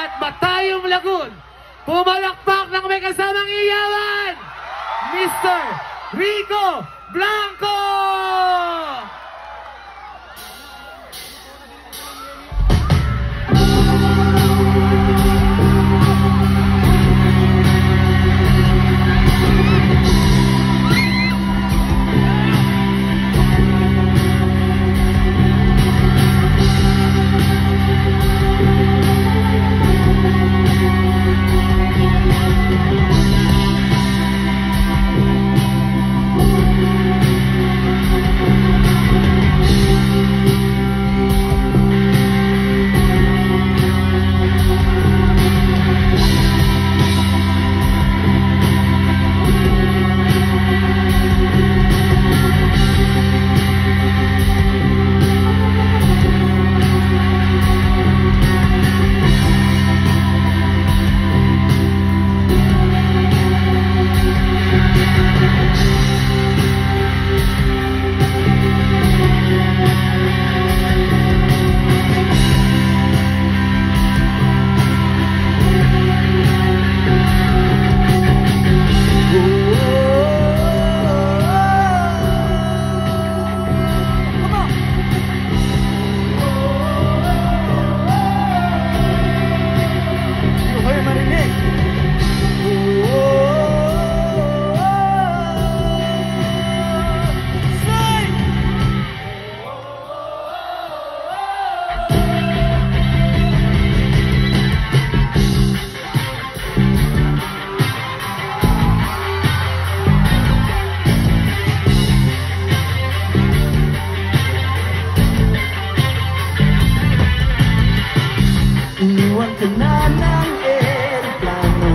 at Matayong Lagun. Pumalakpak ng may kasamang iyawan, Mr. Rico Blanco! Iniwan ka na ng aeroplano.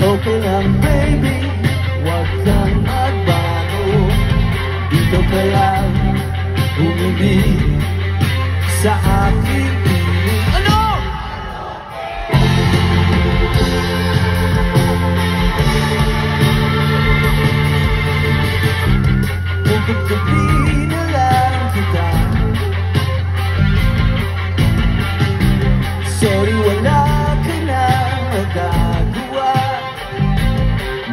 Okay lang baby, huwag kang magbago. Dito ka lang umibig sa aking piling. Ano? Gabi na lang kita. Sorry, wala ka na magagawa.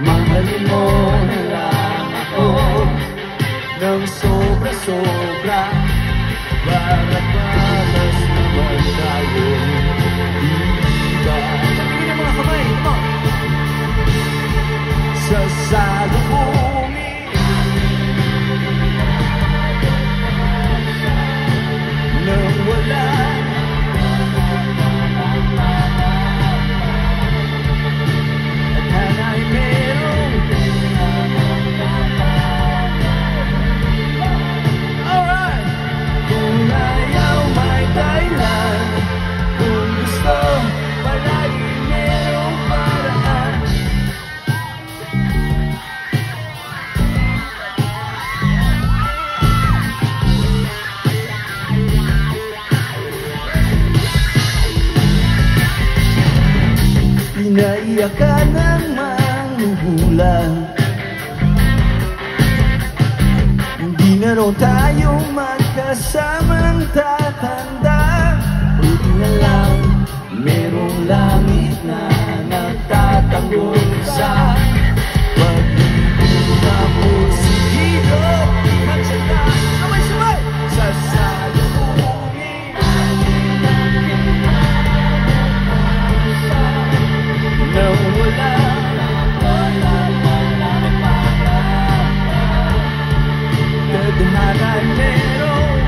Mahalin mo na lang ako ng sobra-sobra. Para palas naman tayo, diba? Tingin ang mga kamay, come on! Sa salubungin nang wala naiyak ka ng manghuhulan. Hindi na raw tayo magkasamang tatanda. Buti na lang merong langit na nagtatanggol sa pag-ibig na posigido. Magsaka, sabay-sabay sa salubungin nang wala tadhana'y meron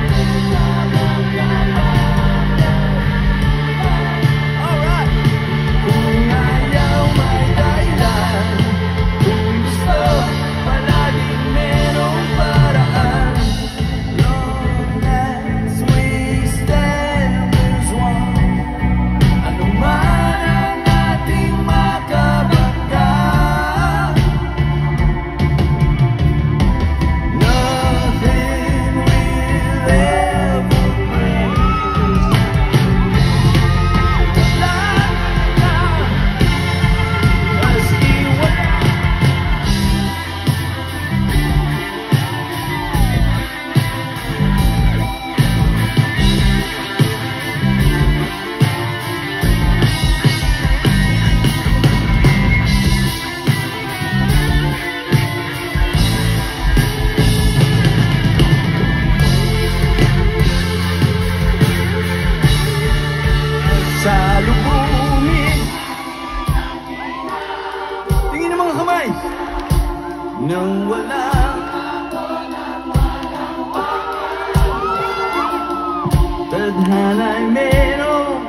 salubungin. Tingin ng mga kamay nang walang tadhana'y meron.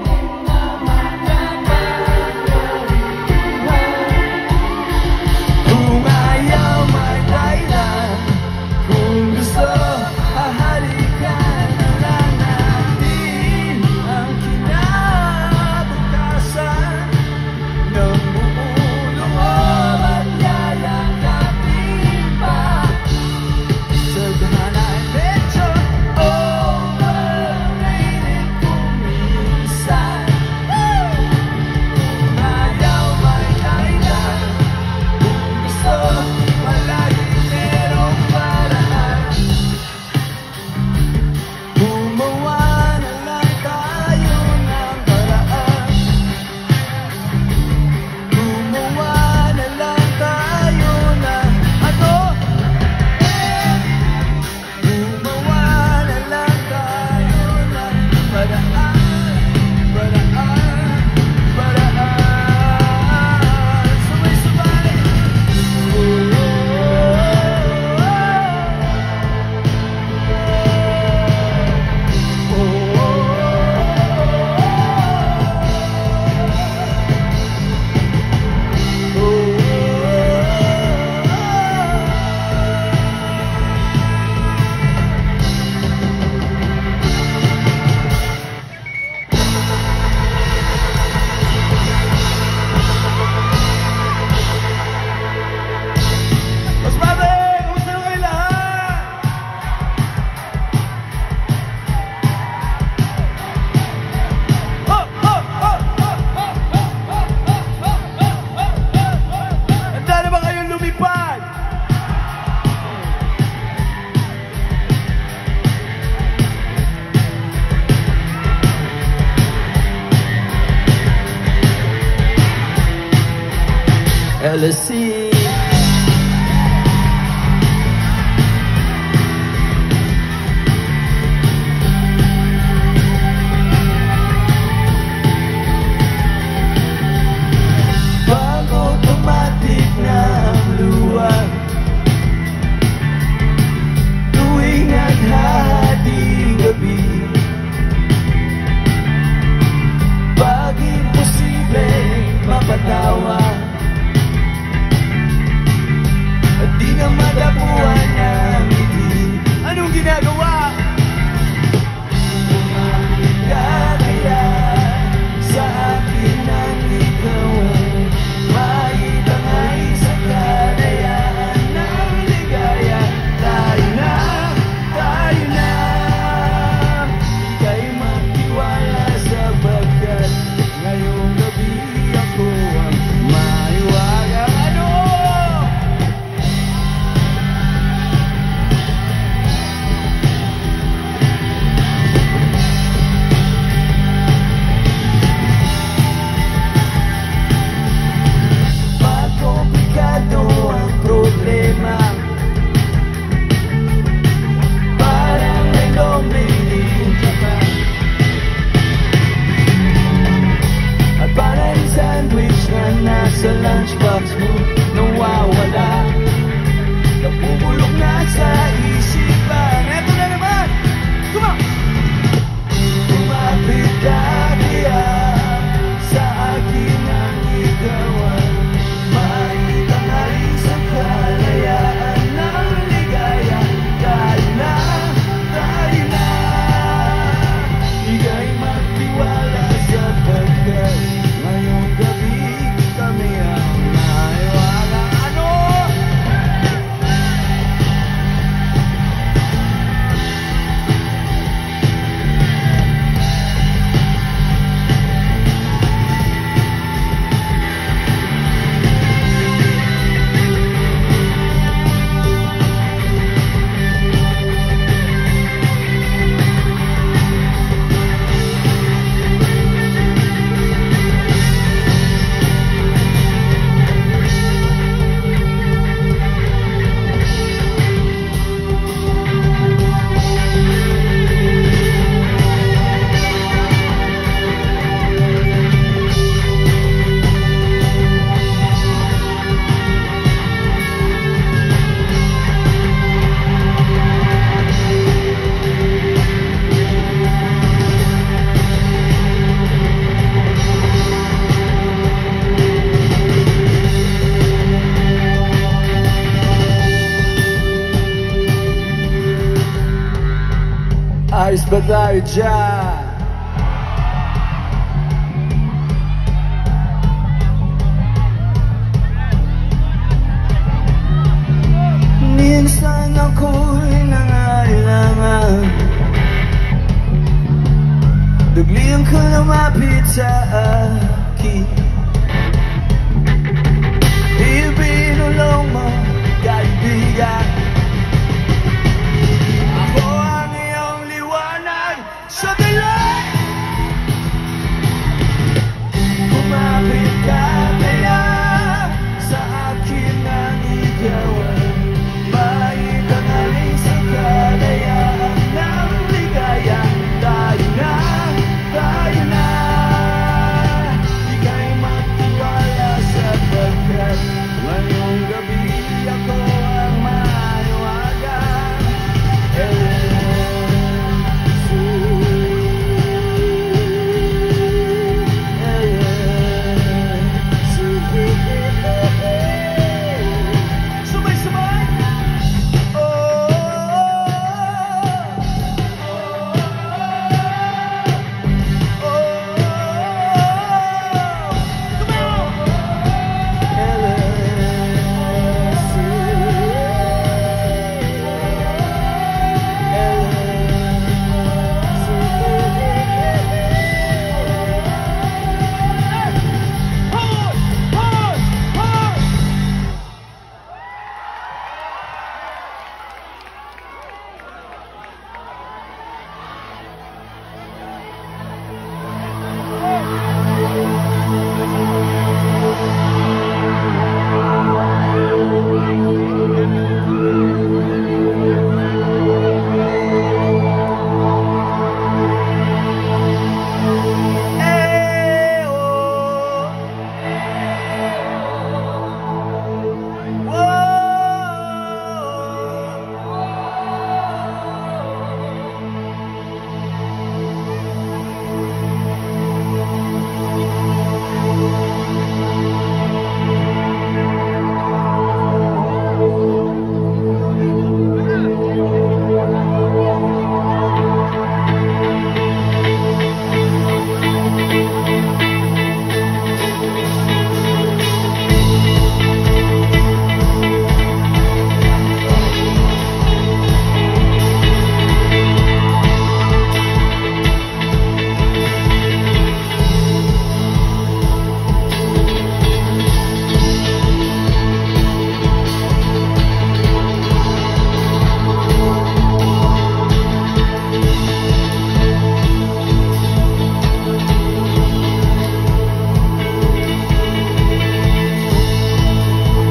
Kung ayaw may dahilan, kung gusto hahalikan na lang natin ang kinabukasan ng bubulong at yayakapin pa. Tadhana'y medyo overrated kung minsan. Kung ayaw may dahilan, kung gusto palagi merong paraan. Gumawa na lang tayo ng paraan. Gumawa na lang tayo ng ano? Gumawa na lang tayo ng paraan. Sabay-sabay. Mas Mate! Kumusta na kayo lahat? Ho! Ho! Ho! Ho! Ho! Ho! Handa na ba kayong lumipad? LSC. Pag automatic na ang luwag, tuwing naghahating gabi, pag imposible mapatawag at di na madapuan ng ngiti, anong ginagawa? Bumalik ka kaya sa akin ang ikaw ay maitangay sa kalayaan ng ligaya. Tayo na, tayo na, ika'y magtiwala sapagkat ngayong gabi ako ang maiwaga. Ano? Pag komplikado ang problema, parang may lombrining ka. At parang sandwich na nasa lunchbox mo nawawala, nabubulok na sa isipan. Eto na naman! Come on! Lumapit ka kaya sa akin ang ikaw ay maitangay sa kalayaan ng ligaya. Tayo na, tayo na, ika'y magtiwala sapagkat ngayong gabi kami ang maiwala. Ano? ba tayo dyan? Minsan ako'y nangailangan biglang ka lumapit sa akin. Ibinulong mo, kaibigan, ako ang iyong liwanag sa dilim. Kumapit ka kaya sa akin ang igawan. Balik ang aling sa kalayaan ng ligaya. Tayo na, ika'y magtiwala sapagkat ngayong gabi ako ang mahiwagan. Sabay-sabay!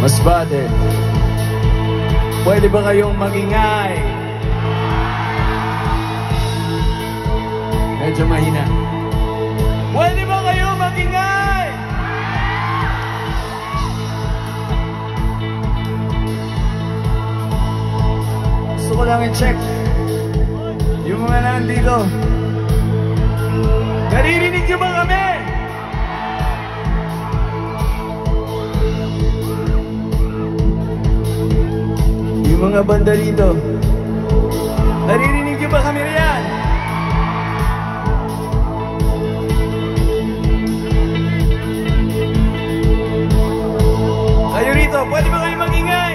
Masbate, pwede ba kayong magingay? Medyo mahina. Pwede ba kayong magingay? Gusto ko lang i-check yung mga nandito. Naririnig niyo ba kami? Yung mga banda dito, naririnig niyo ba kami riyan? Kayo rito, pwede ba kayo magingay?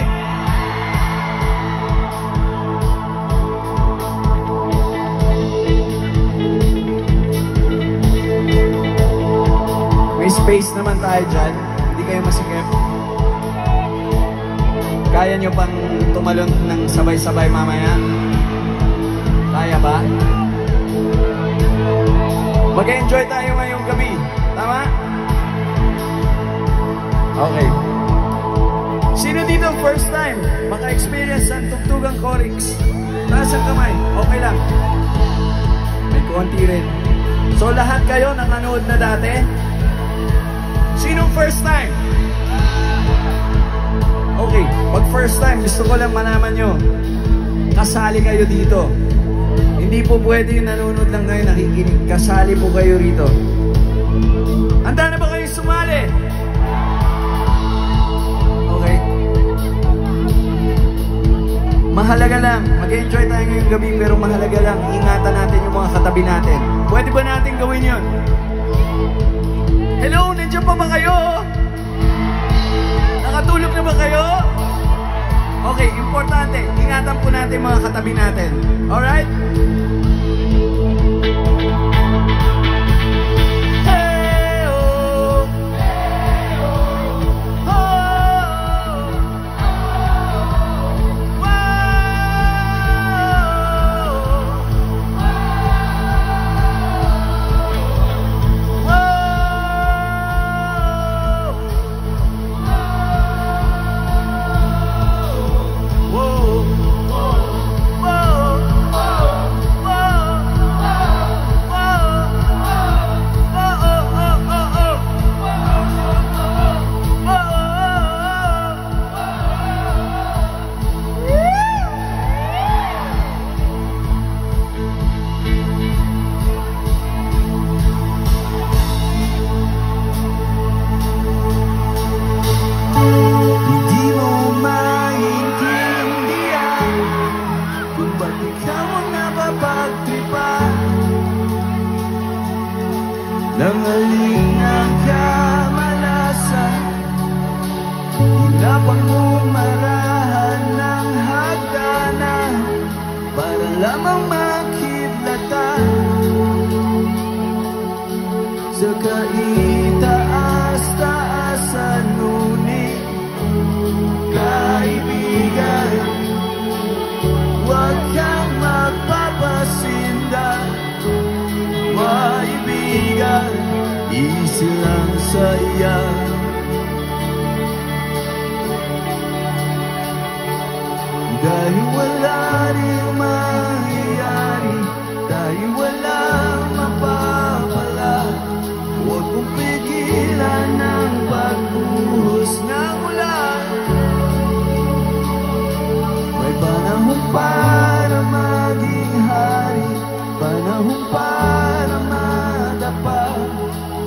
May space naman tayo dyan, hindi kayo masikip. Kaya nyo pang tumalon ng sabay-sabay mamaya? Kaya ba? Mag-enjoy tayo ngayong gabi. Tama? Okay. Sino dito first time maka-experience ng tugtugang Chorix? Taas ang kamay. Okay lang. May konti rin. So lahat kayo nakanood na dati? Sinong first time? Okay, pag first time, gusto ko lang malaman nyo, kasali kayo dito. Hindi po pwede yung nanonood lang kayo nakikinig. Kasali po kayo rito. Handa na ba kayo sumali? Okay. mahalaga lang, mag-enjoy tayo ngayong gabi, pero mahalaga lang, ingatan natin yung mga katabi natin. Pwede ba natin gawin yun? Hello, nandiyan pa ba kayo? Nakatulog na ba kayo? Okay, importante, ingatan po natin mga katabi natin. Alright? Nangaling ang kamalasan, hinapang mong marahan ng hagdanan para lamang makidlatan sa kaitaas-taasan. Ngunit kaibigan, huwag kang magpapasinda. Kaibigan, easy lang saya. Dahil wala rin mangyayari, dahil walang mapapala. Huwag mong pigilan ang pagbuhos ng ulan. May panahon para maging hari, panahon para madapa.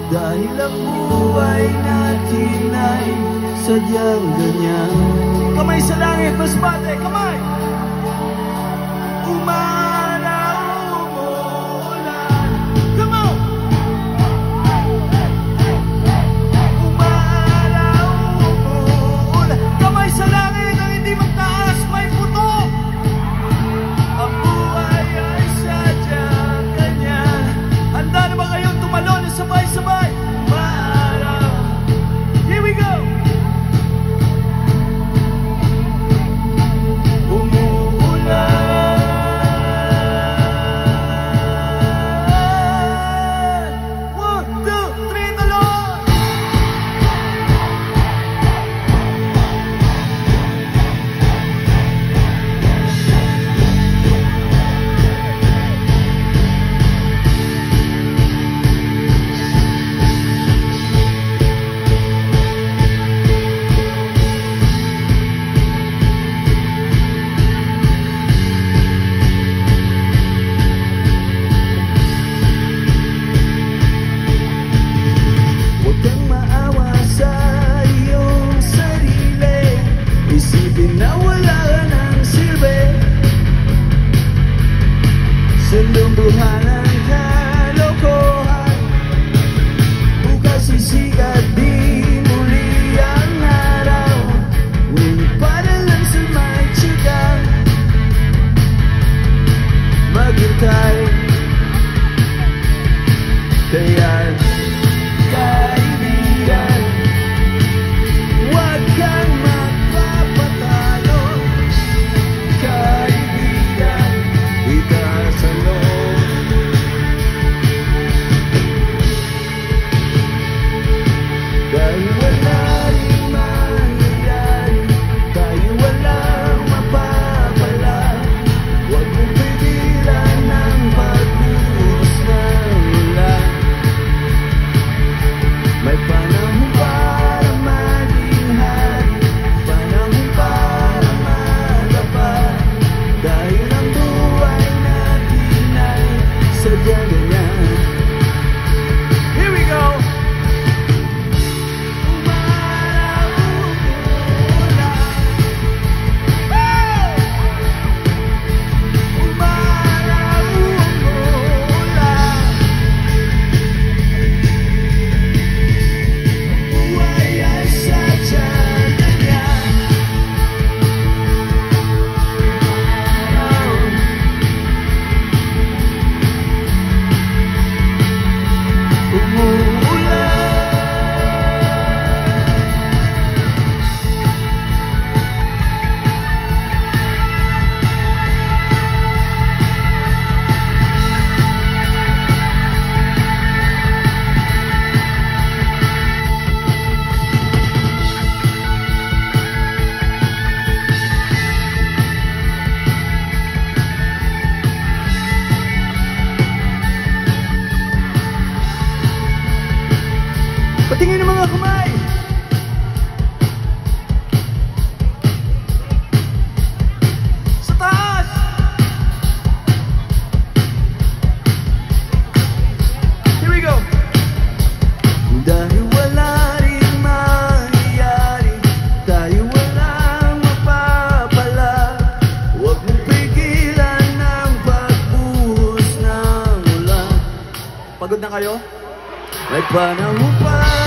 Dahil ang buhay natin ay sadyang ganyan. Kamay sa langit, mas bate, kamay! Umaraw, umuulan. Come on! Umaraw, umuulan. Kamay sa langit, ang hindi magtaas, may putok. Ang buhay ay sadyang ganyan. Handa na ba kayong tumalon na sabay-sabay? Umaraw. Here we go! Lumbuhan ang kalokohan, bukas sisikat di muli ang araw. Ngunit para lang sa may tsika, maghintay. Kaya't kaibigan, huwag kang magpapatalo. Kaibigan, itaas ang loob. Dahil wala rin mangyayari, dahil walang mapapala. Huwag mong pigilan ang pagbuhos ng ulan. Patingin ng mga kamay. Sa taas. Here we go. Dahil wala rin mangyayari, dahil walang mapapala, huwag mong pigilan ang pagbuhos ng ulan. Pagod na kayo? May panahon pa